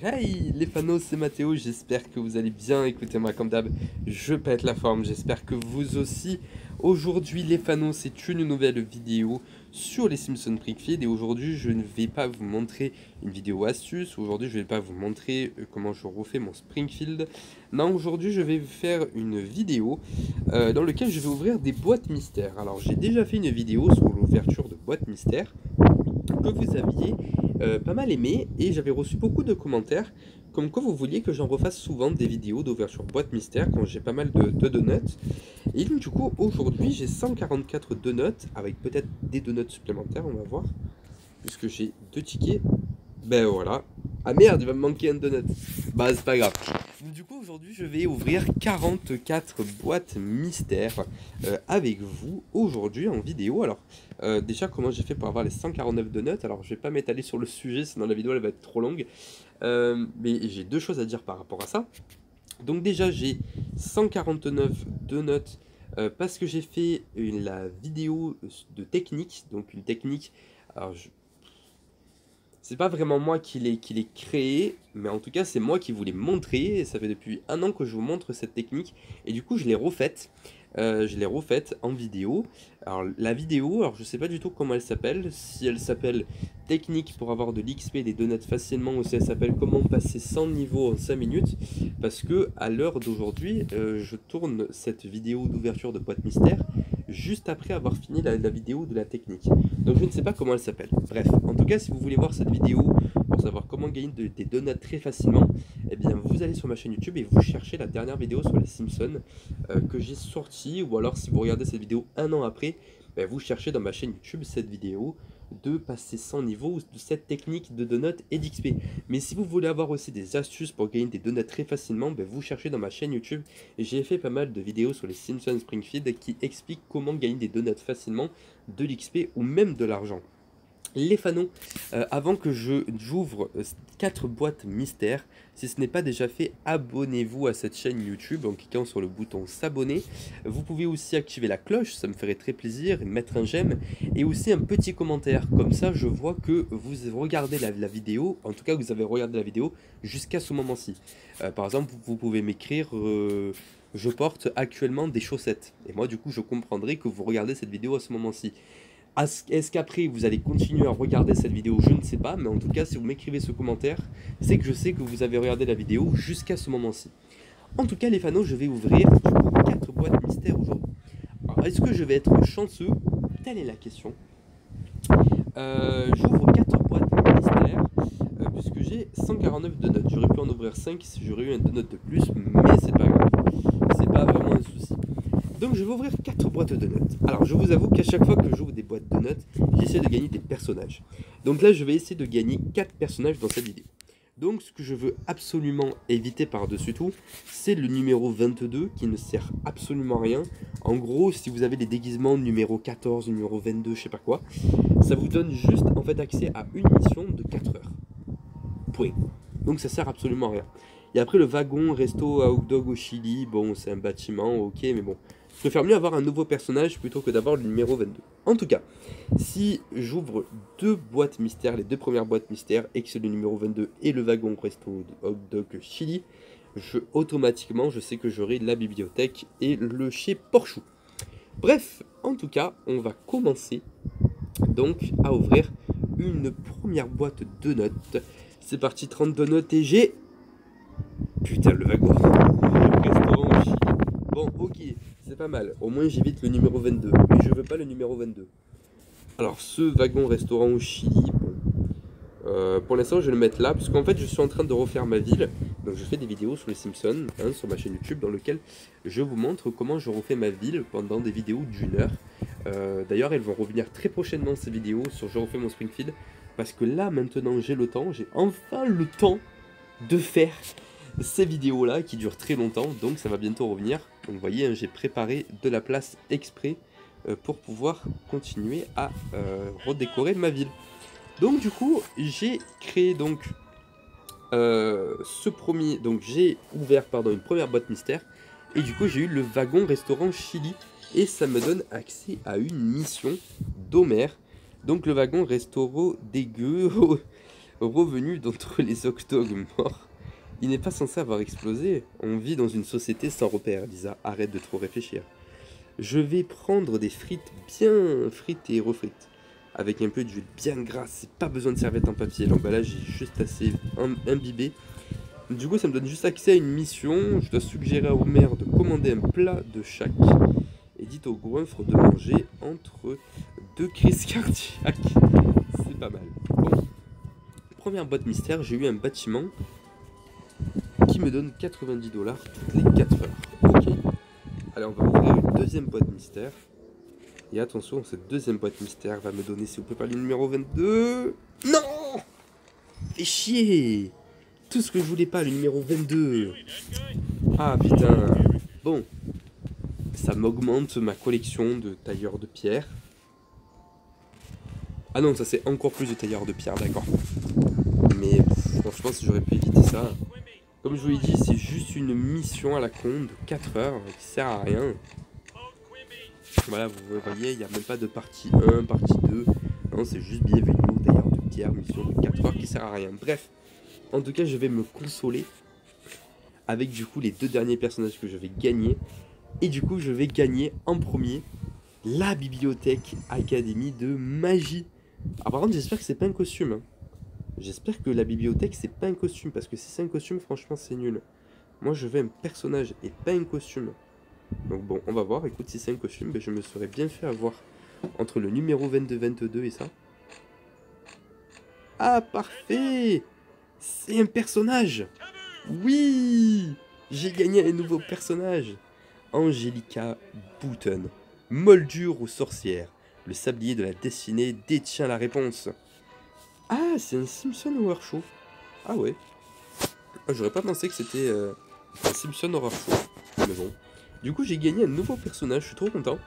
Hey les fanos, c'est Mathéo, j'espère que vous allez bien. Écoutez-moi comme d'hab, je pète la forme, j'espère que vous aussi. Aujourd'hui les fanos, c'est une nouvelle vidéo sur les Simpsons Springfield. Et aujourd'hui je ne vais pas vous montrer une vidéo astuce. Aujourd'hui je ne vais pas vous montrer comment je refais mon Springfield. Non, aujourd'hui je vais faire une vidéo dans laquelle je vais ouvrir des boîtes mystères. Alors j'ai déjà fait une vidéo sur l'ouverture de boîtes mystères que vous aviez pas mal aimé, et j'avais reçu beaucoup de commentaires comme quoi vous vouliez que j'en refasse souvent des vidéos d'ouverture boîte mystère quand j'ai pas mal de donuts. Et donc du coup aujourd'hui j'ai 144 donuts avec peut-être des donuts supplémentaires, on va voir, puisque j'ai 2 tickets. Ben voilà. Ah merde, il va me manquer un donut. Bah c'est pas grave. Donc, du coup aujourd'hui je vais ouvrir 44 boîtes mystères avec vous aujourd'hui en vidéo. Alors déjà comment j'ai fait pour avoir les 149 donuts. Alors je vais pas m'étaler sur le sujet sinon la vidéo elle va être trop longue. Mais j'ai deux choses à dire par rapport à ça. Donc déjà j'ai 149 donuts parce que j'ai fait la vidéo de technique. Donc une technique, alors c'est pas vraiment moi qui l'ai créé, mais en tout cas c'est moi qui vous l'ai montré, et ça fait depuis un an que je vous montre cette technique, et du coup je l'ai refaite. Je l'ai refaite en vidéo. Alors la vidéo, alors je sais pas du tout comment elle s'appelle, si elle s'appelle technique pour avoir de l'XP et des donuts facilement, ou si elle s'appelle comment passer 100 niveaux en 5 minutes, parce que à l'heure d'aujourd'hui, je tourne cette vidéo d'ouverture de boîte mystère juste après avoir fini la vidéo de la technique. Donc je ne sais pas comment elle s'appelle. Bref, en tout cas si vous voulez voir cette vidéo pour savoir comment gagner des donuts très facilement, eh bien vous allez sur ma chaîne YouTube et vous cherchez la dernière vidéo sur les Simpsons que j'ai sortie, ou alors si vous regardez cette vidéo un an après, ben, vous cherchez dans ma chaîne YouTube cette vidéo de passer 100 niveaux de cette technique de donuts et d'XP. Mais si vous voulez avoir aussi des astuces pour gagner des donuts très facilement, ben vous cherchez dans ma chaîne YouTube, et j'ai fait pas mal de vidéos sur les Simpsons Springfield qui expliquent comment gagner des donuts facilement, de l'XP ou même de l'argent. Les fanos, avant que j'ouvre 4 boîtes mystères, si ce n'est pas déjà fait, abonnez-vous à cette chaîne YouTube en cliquant sur le bouton s'abonner. Vous pouvez aussi activer la cloche, ça me ferait très plaisir, et mettre un j'aime, et aussi un petit commentaire, comme ça je vois que vous regardez la vidéo, en tout cas vous avez regardé la vidéo jusqu'à ce moment-ci. Par exemple, vous pouvez m'écrire je porte actuellement des chaussettes, et moi du coup je comprendrai que vous regardez cette vidéo à ce moment-ci. Est-ce qu'après vous allez continuer à regarder cette vidéo? Je ne sais pas, mais en tout cas si vous m'écrivez ce commentaire, c'est que je sais que vous avez regardé la vidéo jusqu'à ce moment-ci. En tout cas les fanos, je vais ouvrir du coup 4 boîtes mystères aujourd'hui. Alors est-ce que je vais être chanceux? Telle est la question. J'ouvre 4 boîtes mystères puisque j'ai 149 donuts. J'aurais pu en ouvrir 5 si j'aurais eu un donut de plus, mais c'est pas grave. C'est pas vraiment un souci. Donc je vais ouvrir 4 boîtes de donuts. Alors je vous avoue qu'à chaque fois que j'ouvre des boîtes de donuts, j'essaie de gagner des personnages. Donc là je vais essayer de gagner 4 personnages dans cette vidéo. Donc ce que je veux absolument éviter par-dessus tout, c'est le numéro 22 qui ne sert absolument à rien. En gros, si vous avez les déguisements numéro 14, numéro 22, je sais pas quoi, ça vous donne juste en fait accès à une mission de 4 heures. Point. Donc ça sert absolument à rien. Et après le wagon, resto à hot dog au Chili, bon c'est un bâtiment, ok, mais bon. Je préfère mieux avoir un nouveau personnage plutôt que d'avoir le numéro 22. En tout cas, si j'ouvre 2 boîtes mystères, les 2 premières boîtes mystères, et que c'est le numéro 22 et le wagon resto hot dog Chili, automatiquement je sais que j'aurai la bibliothèque et le chez Porchou. Bref, en tout cas, on va commencer donc à ouvrir une première boîte de notes. C'est parti, 30 donuts et j'ai... Putain, le wagon. Le restaurant au Chili. Bon, ok, c'est pas mal. Au moins, j'évite le numéro 22. Mais je veux pas le numéro 22. Alors, ce wagon restaurant au Chili, bon. Pour l'instant, je vais le mettre là. Parce qu'en fait, je suis en train de refaire ma ville. Donc, je fais des vidéos sur les Simpsons, hein, sur ma chaîne YouTube, dans lequel je vous montre comment je refais ma ville pendant des vidéos d'une heure. D'ailleurs, elles vont revenir très prochainement, ces vidéos, sur Je refais mon Springfield. Parce que là, maintenant, j'ai le temps. J'ai enfin le temps de faire ces vidéos là qui durent très longtemps, donc ça va bientôt revenir. Donc vous voyez, hein, j'ai préparé de la place exprès pour pouvoir continuer à redécorer ma ville. Donc du coup j'ai créé donc ce premier, donc j'ai ouvert pardon une première boîte mystère, et du coup j'ai eu le wagon restaurant Chili, et ça me donne accès à une mission d'Homer. Donc le wagon restaurant dégueu revenu d'entre les octogues morts. Il n'est pas censé avoir explosé. On vit dans une société sans repères. Lisa, arrête de trop réfléchir. Je vais prendre des frites bien frites et refrites. Avec un peu d'huile bien grasse. C'est pas besoin de serviette en papier. L'emballage est juste assez imbibé. Du coup, ça me donne juste accès à une mission. Je dois suggérer à Homer de commander un plat de chaque. Et dites au goinfre de manger entre 2 crises cardiaques. C'est pas mal. Bon. Première boîte mystère, j'ai eu un bâtiment qui me donne 90 $ toutes les 4 heures. Ok. Allez, on va ouvrir une deuxième boîte mystère. Et attention, cette deuxième boîte mystère va me donner, s'il vous plaît, pas le numéro 22. Non! Fais chier! Tout ce que je voulais pas, le numéro 22. Ah putain. Bon. Ça m'augmente ma collection de tailleurs de pierre. Ah non, ça c'est encore plus de tailleurs de pierre, d'accord. Mais franchement, si j'aurais pu éviter ça. Comme je vous l'ai dit, c'est juste une mission à la con de 4 heures qui sert à rien. Voilà, vous voyez, il n'y a même pas de partie 1, partie 2. Non, c'est juste bienvenue au tailleur de pierre, mission de 4 heures qui sert à rien. Bref, en tout cas, je vais me consoler avec du coup les 2 derniers personnages que je vais gagner. Et du coup, je vais gagner en premier la bibliothèque académie de magie. Ah, par contre, j'espère que c'est pas un costume. Hein. J'espère que la bibliothèque, c'est pas un costume. Parce que si c'est un costume, franchement, c'est nul. Moi, je veux un personnage et pas un costume. Donc bon, on va voir. Écoute, si c'est un costume, ben, je me serais bien fait avoir entre le numéro 22-22 et ça. Ah, parfait! C'est un personnage! Oui! J'ai gagné un nouveau personnage! Angelica Bouton. Moldure ou sorcière? Le sablier de la destinée détient la réponse. Ah, c'est un Simpson Horror Show. Ah ouais. Ah, j'aurais pas pensé que c'était un Simpson Horror Show. Mais bon. Du coup, j'ai gagné un nouveau personnage, je suis trop content.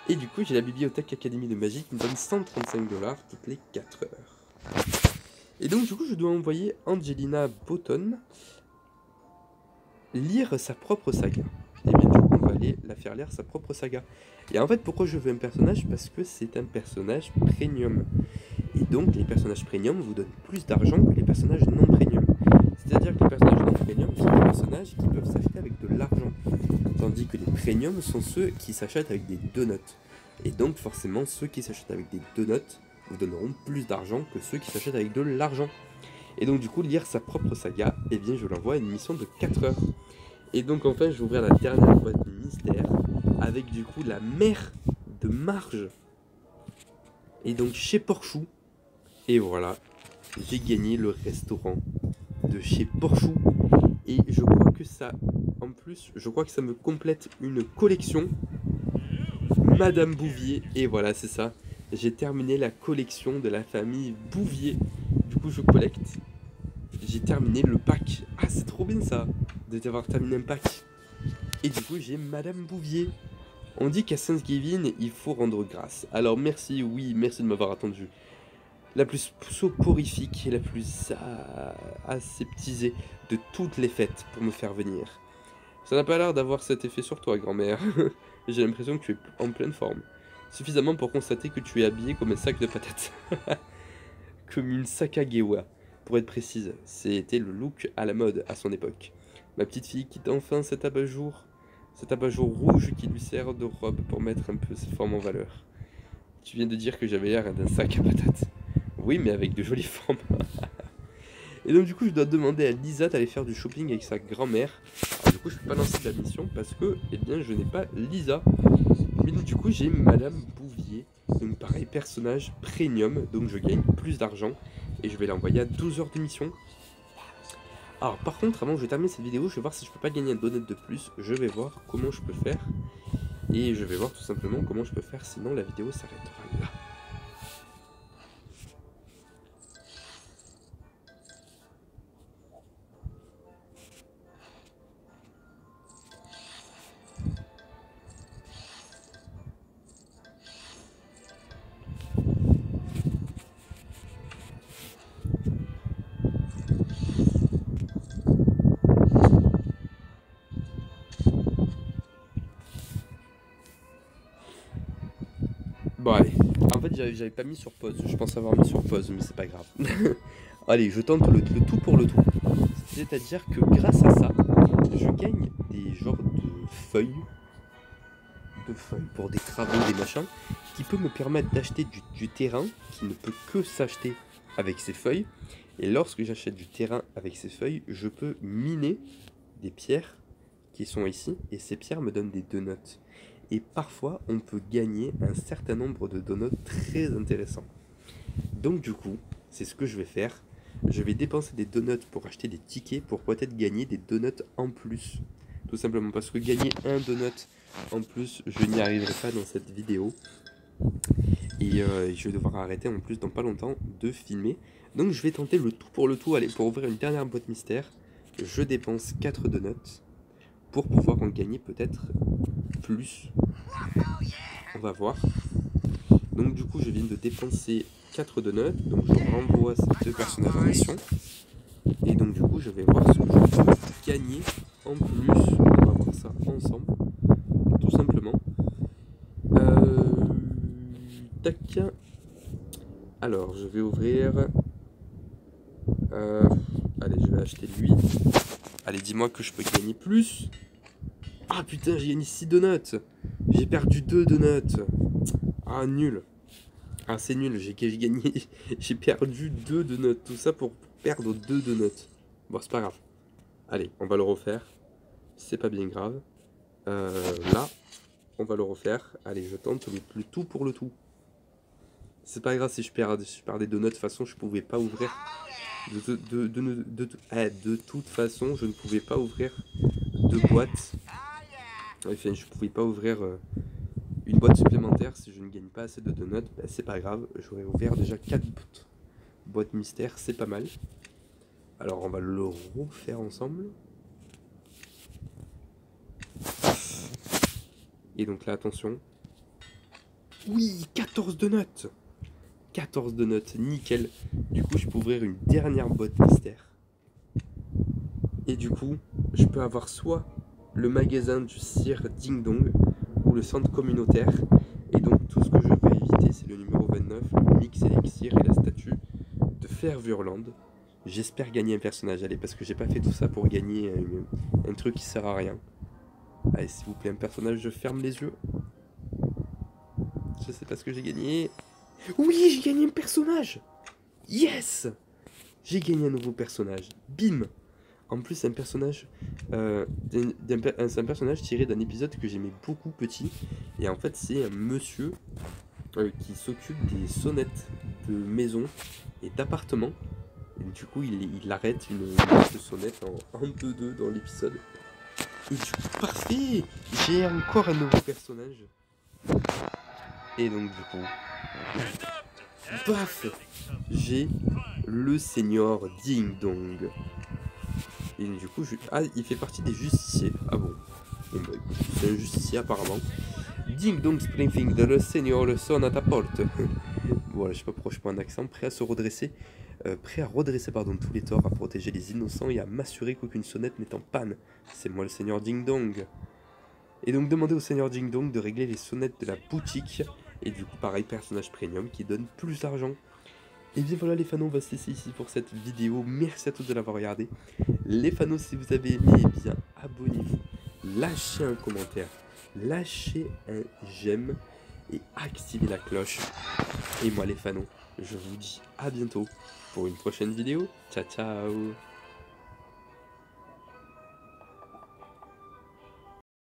Et du coup, j'ai la bibliothèque académie de magie qui me donne 135 $ toutes les 4 heures. Et donc, du coup, je dois envoyer Angelina Bouton lire sa propre saga. Et bien, du coup, on va aller la faire lire sa propre saga. Et en fait, pourquoi je veux un personnage? Parce que c'est un personnage premium. Et donc, les personnages premium vous donnent plus d'argent que les personnages non premium. C'est-à-dire que les personnages non premium sont des personnages qui peuvent s'acheter avec de l'argent. Tandis que les premiums sont ceux qui s'achètent avec des donuts. Et donc, forcément, ceux qui s'achètent avec des donuts vous donneront plus d'argent que ceux qui s'achètent avec de l'argent. Et donc, du coup, lire sa propre saga, eh bien, je l'envoie à une mission de 4 heures. Et donc, enfin, je vais ouvrir la dernière boîte mystère avec, du coup, la mère de Marge. Et donc, chez Porchou. Et voilà, j'ai gagné le restaurant de chez Porchou. Et je crois que ça, en plus, je crois que ça me complète une collection Madame Bouvier. Et voilà, c'est ça. J'ai terminé la collection de la famille Bouvier. Du coup, je collecte. J'ai terminé le pack. Ah, c'est trop bien ça, d'avoir terminé un pack. Et du coup, j'ai Madame Bouvier. On dit qu'à Thanksgiving, il faut rendre grâce. Alors merci, oui, merci de m'avoir attendu. La plus soporifique et la plus aseptisée de toutes les fêtes pour me faire venir. Ça n'a pas l'air d'avoir cet effet sur toi, grand-mère. J'ai l'impression que tu es en pleine forme. Suffisamment pour constater que tu es habillé comme un sac de patates. Comme une Sakagewa. Pour être précise, c'était le look à la mode à son époque. Ma petite fille quitte enfin cet abat-jour rouge qui lui sert de robe pour mettre un peu ses formes en valeur. Tu viens de dire que j'avais l'air d'un sac à patates. Oui, mais avec de jolies formes. Et donc du coup, je dois demander à Lisa d'aller faire du shopping avec sa grand-mère. Du coup, je peux pas lancer de la mission parce que, eh bien, je n'ai pas Lisa. Mais donc, du coup, j'ai Madame Bouvier. Donc pareil, personnage premium. Donc je gagne plus d'argent. Et je vais l'envoyer à 12 heures de mission. Alors par contre, avant que je termine cette vidéo, je vais voir si je peux pas gagner un donut de plus. Je vais voir comment je peux faire. Et je vais voir tout simplement comment je peux faire, sinon la vidéo s'arrêtera là. Bon allez, en fait j'avais pas mis sur pause, je pense avoir mis sur pause mais c'est pas grave. Allez, je tente le tout pour le tout. C'est-à-dire que grâce à ça, je gagne des genres de feuilles pour des travaux, des machins, qui peut me permettre d'acheter du terrain qui ne peut que s'acheter avec ces feuilles. Et lorsque j'achète du terrain avec ces feuilles, je peux miner des pierres qui sont ici, et ces pierres me donnent des donuts. Et parfois, on peut gagner un certain nombre de donuts très intéressants. Donc du coup, c'est ce que je vais faire. Je vais dépenser des donuts pour acheter des tickets pour peut-être gagner des donuts en plus. Tout simplement parce que gagner un donut en plus, je n'y arriverai pas dans cette vidéo. Et je vais devoir arrêter en plus dans pas longtemps de filmer. Donc je vais tenter le tout pour le tout. Allez, pour ouvrir une dernière boîte mystère, je dépense 4 donuts pour pouvoir en gagner peut-être plus. On va voir. Donc du coup, je viens de dépenser 4 donuts. Donc je renvoie ces deux personnages en mission. Et donc du coup, je vais voir ce que je peux gagner en plus. On va voir ça ensemble. Tout simplement. Tac. Alors, je vais ouvrir... allez, je vais acheter lui. Allez, dis-moi que je peux gagner plus. Ah putain, j'ai gagné 6 donuts. J'ai perdu 2 donuts. Ah, nul. Ah, c'est nul, j'ai gagné... j'ai perdu 2 donuts. Tout ça pour perdre 2 donuts. Bon, c'est pas grave. Allez, on va le refaire. C'est pas bien grave. Là, on va le refaire. Allez, je tente le tout pour le tout. C'est pas grave si je perds des donuts. De toute façon, je pouvais pas ouvrir... De toute façon, je ne pouvais pas ouvrir de boîte. Enfin, je pouvais pas ouvrir une boîte supplémentaire si je ne gagne pas assez de donuts. Ben, c'est pas grave, j'aurais ouvert déjà 4 boîtes mystères, c'est pas mal. Alors, on va le refaire ensemble. Et donc là, attention. Oui, 14 donuts. 14 donuts, nickel. Du coup, je peux ouvrir une dernière boîte mystère. Et du coup, je peux avoir soit le magasin du Sir Ding Dong ou le centre communautaire. Et donc, tout ce que je vais éviter, c'est le numéro 29, le mix élixir et la statue de Fervurland. J'espère gagner un personnage, allez, parce que j'ai pas fait tout ça pour gagner un truc qui sert à rien. Allez, s'il vous plaît, un personnage, je ferme les yeux. Je sais pas ce que j'ai gagné. Oui, j'ai gagné un personnage. Yes. J'ai gagné un nouveau personnage. Bim. En plus, c'est un personnage, c'est un personnage tiré d'un épisode que j'aimais beaucoup petit. Et en fait, c'est un monsieur qui s'occupe des sonnettes de maison et d'appartements. Et du coup, il arrête une sonnette en 2-2 dans l'épisode. Et du coup, parfait. J'ai encore un nouveau personnage. Et donc, du coup, paf, j'ai le Seigneur Ding Dong. Et du coup, ah, il fait partie des justiciers. Ah bon. Bon bah écoute, c'est un justicier apparemment. Ding Dong Springfield, le Seigneur sonne à ta porte. Voilà, je sais pas pourquoi je prends un accent. Prêt à se redresser. Prêt à redresser tous les torts, à protéger les innocents et à m'assurer qu'aucune sonnette n'est en panne. C'est moi le Seigneur Ding Dong. Et donc demandez au Seigneur Ding Dong de régler les sonnettes de la boutique. Et du coup, pareil, personnage premium qui donne plus d'argent. Et bien voilà les fans, on va se laisser ici pour cette vidéo. Merci à tous de l'avoir regardé. Les fans, si vous avez aimé, eh bien abonnez-vous, lâchez un commentaire, lâchez un j'aime et activez la cloche. Et moi les fans, je vous dis à bientôt pour une prochaine vidéo. Ciao ciao.